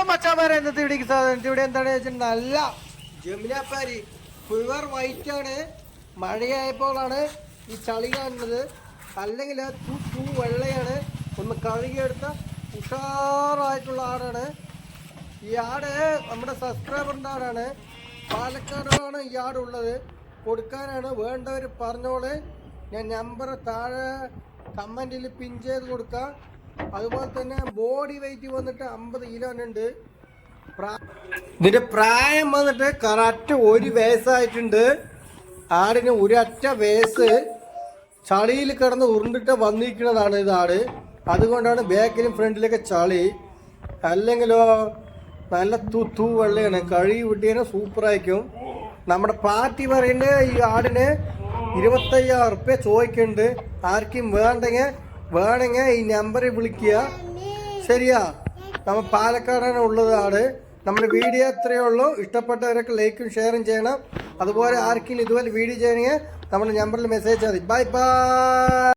മച്ചാമാരെ ഇന്നത്തെ ഇവിടെ എന്താണെന്ന് വെച്ചാൽ നല്ല ജമുനാപ്പാരി പ്യുവർ വൈറ്റ് ആണ്. മഴയായപ്പോഴാണ് ഈ ചളി കാണുന്നത്, അല്ലെങ്കിൽ തൂ വെള്ളയാണ്. ഒന്ന് കഴുകിയെടുത്ത ഉഷാറായിട്ടുള്ള ആടാണ് ഈ ആട്. നമ്മുടെ സബ്സ്ക്രൈബറിൻ്റെ ആടാണ്, പാലക്കാടാണ് ഈ ആടുള്ളത്. കൊടുക്കാനാണ് വേണ്ടവർ പറഞ്ഞോളെ. ഞാൻ നമ്പർ താഴെ കമൻറ്റിൽ പിൻ ചെയ്ത് കൊടുക്കാം. അതുപോലെ തന്നെ ബോഡി വെയിറ്റ് വന്നിട്ട് 50 കിലോനുണ്ട്. ഇതിന്റെ പ്രായം വന്നിട്ട് കറക്റ്റ് 1 വയസ്സായിട്ടുണ്ട്. ആടിന് ഒരൊറ്റ വയസ്സ്. ചളിയിൽ കിടന്ന് ഉരുണ്ടിട്ട് വന്നിരിക്കുന്നതാണ് ഇത് ആട്. അതുകൊണ്ടാണ് ബാക്കിലും ഫ്രണ്ടിലൊക്കെ ചളി. അല്ലെങ്കിലോ നല്ല തൂ വെള്ളയാണ്. കഴുകി വിട്ടിയാൽ സൂപ്പറായിരിക്കും. നമ്മുടെ പാർട്ടി പറയുന്നത് ഈ ആടിന് 25,000 റുപ്യ ചോദിക്കുന്നുണ്ട്. ആർക്കും വേണമെങ്കിൽ ഈ നമ്പറിൽ വിളിക്കുക. ശരിയാ, നമ്മൾ പാലക്കാടാണ് ഉള്ളത് ആട്. നമ്മുടെ വീഡിയോ അത്രയേ ഉള്ളൂ. ഇഷ്ടപ്പെട്ടവരൊക്കെ ലൈക്കും ഷെയറും ചെയ്യണം. അതുപോലെ ആർക്കെങ്കിലും ഇതുപോലെ വീഡിയോ ചെയ്യണമെങ്കിൽ നമ്മുടെ നമ്പറിൽ മെസ്സേജ് മതി. Bye bye.